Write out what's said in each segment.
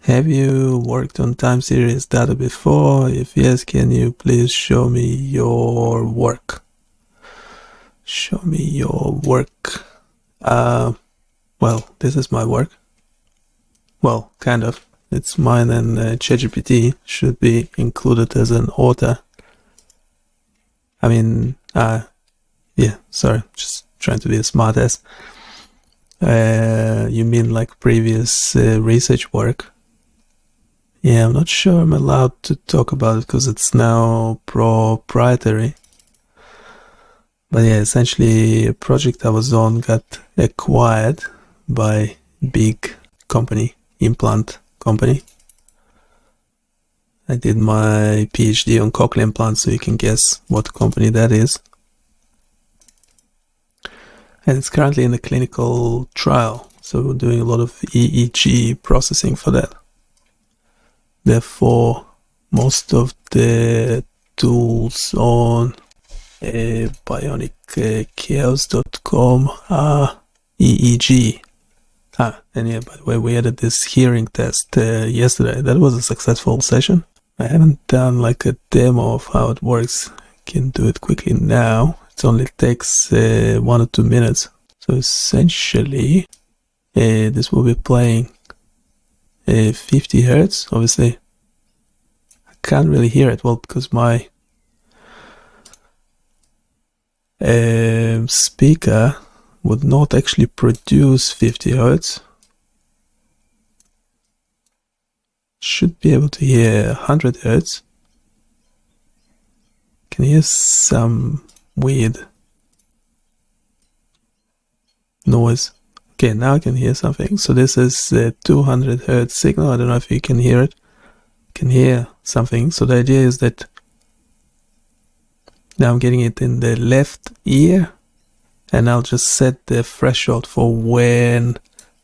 Have you worked on time series data before? If yes, can you please show me your work? Show me your work. Well, this is my work. Well, kind of. It's mine, and ChatGPT should be included as an author. I mean, yeah, sorry, just trying to be a smartass. You mean like previous research work? Yeah, I'm not sure I'm allowed to talk about it because it's now proprietary. But yeah, essentially a project I was on got acquired by big company, Implant company. I did my PhD on cochlear implants, so you can guess what company that is. And it's currently in a clinical trial, so we're doing a lot of EEG processing for that. Therefore, most of the tools on BioniChaos.com are EEG. And yeah, by the way, we added this hearing test yesterday. That was a successful session. I haven't done like a demo of how it works. I can do it quickly now. It only takes 1 or 2 minutes. So essentially, this will be playing 50 Hertz. Obviously, I can't really hear it well because my speaker would not actually produce 50 Hertz. Should be able to hear 100 Hertz. Can hear some weird noise. Okay, now I can hear something. So this is a 200 Hertz signal. I don't know if you can hear it. Can hear something. So the idea is that now I'm getting it in the left ear, and I'll just set the threshold for when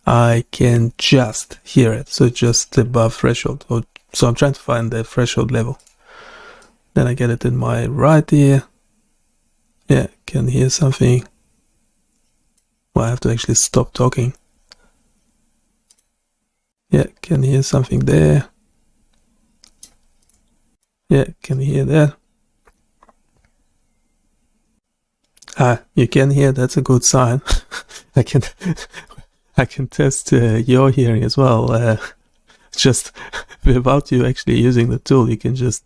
I can just hear it. So just above threshold. So I'm trying to find the threshold level. Then I get it in my right ear. Yeah, can hear something. Well, I have to actually stop talking. Yeah, can hear something there. Yeah, can hear that. You can hear, that's a good sign. I can test your hearing as well. Just without you actually using the tool, you can just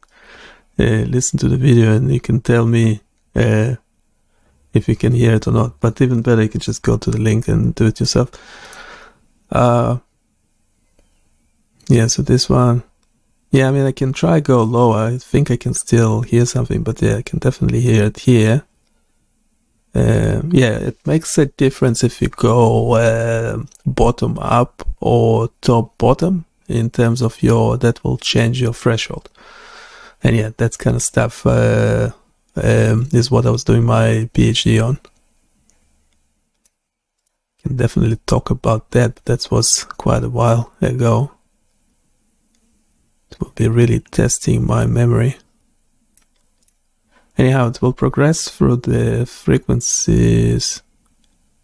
listen to the video and you can tell me if you can hear it or not. But even better, you can just go to the link and do it yourself. Yeah, so this one, yeah, I mean, I can try go lower. I think I can still hear something, but yeah, I can definitely hear it here. Yeah, it makes a difference if you go bottom up or top bottom in terms of that will change your threshold. And yeah, that kind of stuff is what I was doing my PhD on. Can definitely talk about that, but that was quite a while ago. It will be really testing my memory. Anyhow, it will progress through the frequencies.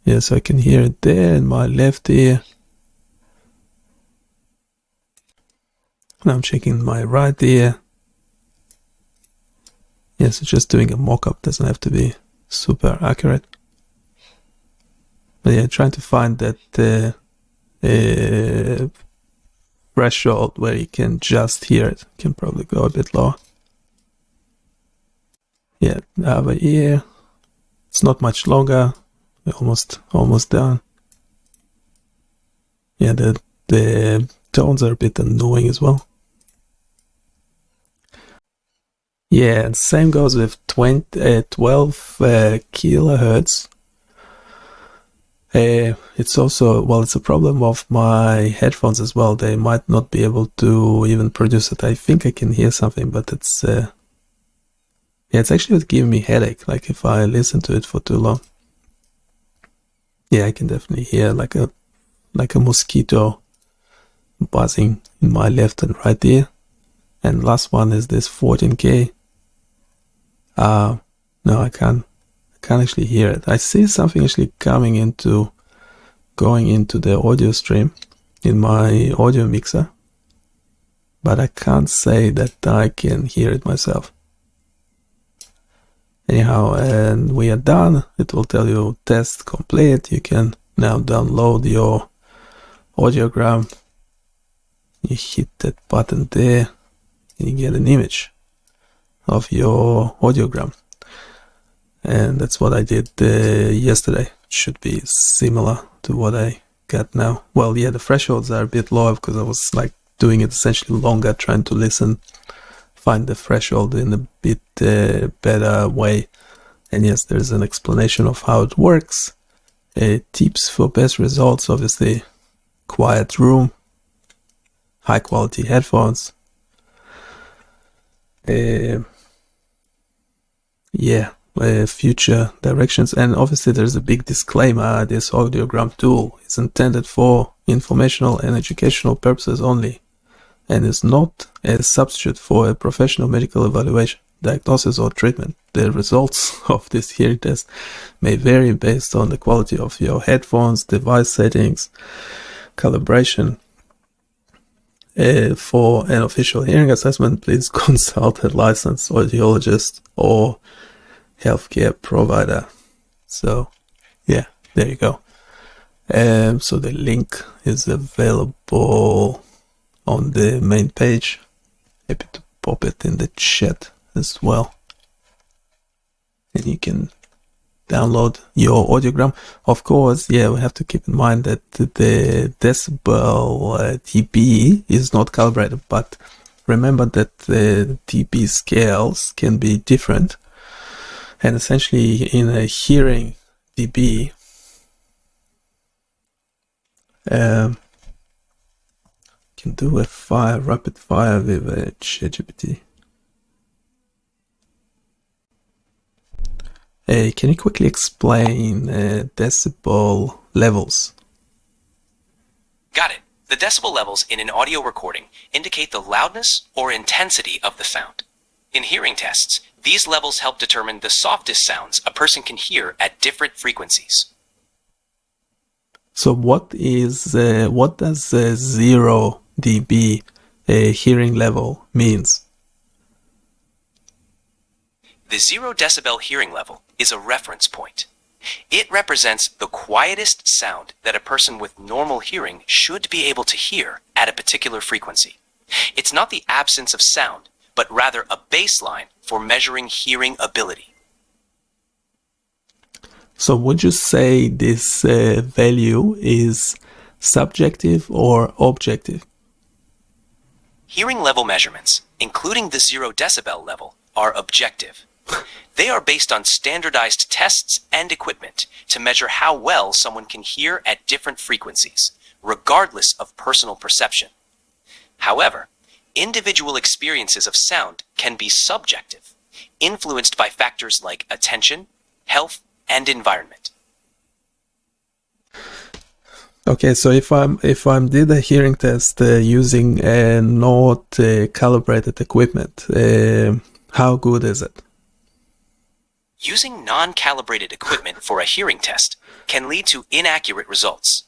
Yeah, so I can hear it there in my left ear. Now I'm checking my right ear. Yeah, so just doing a mock-up, doesn't have to be super accurate. But yeah, trying to find that threshold where you can just hear it. Can probably go a bit lower. Yeah, over here, it's not much longer. We're almost done. Yeah, the tones are a bit annoying as well. Yeah, and same goes with 12 kilohertz. It's also, well, it's a problem of my headphones as well. They might not be able to even produce it. I think I can hear something, but it's yeah, it's actually giving me headache, like if I listen to it for too long. Yeah, I can definitely hear like a mosquito buzzing in my left and right ear. And last one is this 14K. No, I can't actually hear it. I see something actually going into the audio stream in my audio mixer. but I can't say that I can hear it myself. Anyhow, and we are done. It will tell you test complete. You can now download your audiogram. You hit that button there and you get an image of your audiogram. And that's what I did yesterday. Should be similar to what I got now. Well, yeah, the thresholds are a bit lower because I was like doing it essentially longer, trying to listen, find the threshold in a bit better way. And yes, there's an explanation of how it works. Tips for best results, obviously, quiet room, high quality headphones. Future directions, and obviously there's a big disclaimer. This audiogram tool is intended for informational and educational purposes only and is not a substitute for a professional medical evaluation, diagnosis, or treatment. The results of this hearing test may vary based on the quality of your headphones, device settings, calibration. For an official hearing assessment, please consult a licensed audiologist or healthcare provider. So yeah, there you go. So the link is available on the main page. Happy to pop it in the chat as well, and you can download your audiogram. Of course, yeah, we have to keep in mind that the Decibel dB is not calibrated, but remember that the dB scales can be different. And essentially, in a hearing dB, can do a rapid fire with a ChatGPT. Can you quickly explain decibel levels? Got it. The decibel levels in an audio recording indicate the loudness or intensity of the sound. In hearing tests, these levels help determine the softest sounds a person can hear at different frequencies. So what does 0 dB hearing level means? The 0 decibel hearing level is a reference point. It represents the quietest sound that a person with normal hearing should be able to hear at a particular frequency. It's not the absence of sound, but rather a baseline for measuring hearing ability. So would you say this value is subjective or objective? Hearing level measurements, including the 0 decibel level, are objective. They are based on standardized tests and equipment to measure how well someone can hear at different frequencies, regardless of personal perception. However, individual experiences of sound can be subjective, influenced by factors like attention, health, and environment. Okay, so if I'm did a hearing test using not calibrated equipment, how good is it? Using non-calibrated equipment for a hearing test can lead to inaccurate results.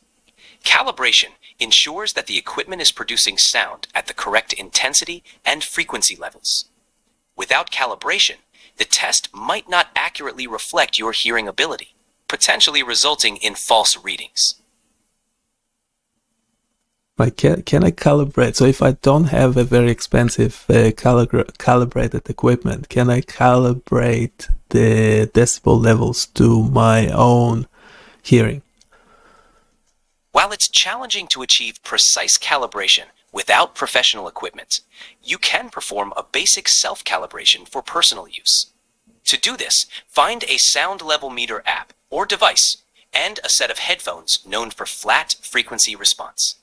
Calibration ensures that the equipment is producing sound at the correct intensity and frequency levels. Without calibration, the test might not accurately reflect your hearing ability, potentially resulting in false readings. Like, can I calibrate? So if I don't have a very expensive calibrated equipment, can I calibrate the decibel levels to my own hearing? While it's challenging to achieve precise calibration without professional equipment, you can perform a basic self-calibration for personal use. To do this, find a sound level meter app or device and a set of headphones known for flat frequency response.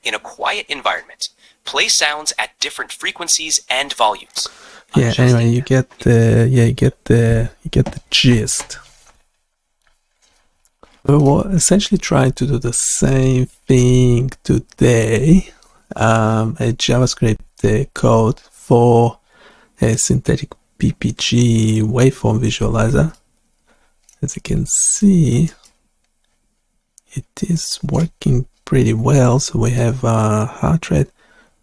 In a quiet environment, play sounds at different frequencies and volumes. Yeah, anyway, you get the gist. We're essentially trying to do the same thing today. A JavaScript code for a synthetic PPG waveform visualizer. As you can see, it is working pretty well. So we have heart rate,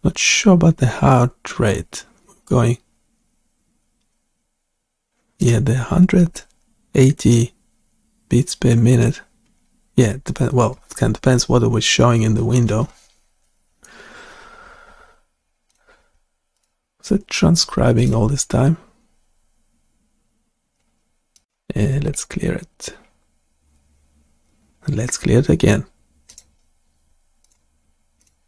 Not sure about the heart rate. Going, yeah, the 180 beats per minute. Yeah, it depends. Well, it kind of depends what it was showing in the window. Was it transcribing all this time? Let's clear it. And let's clear it again.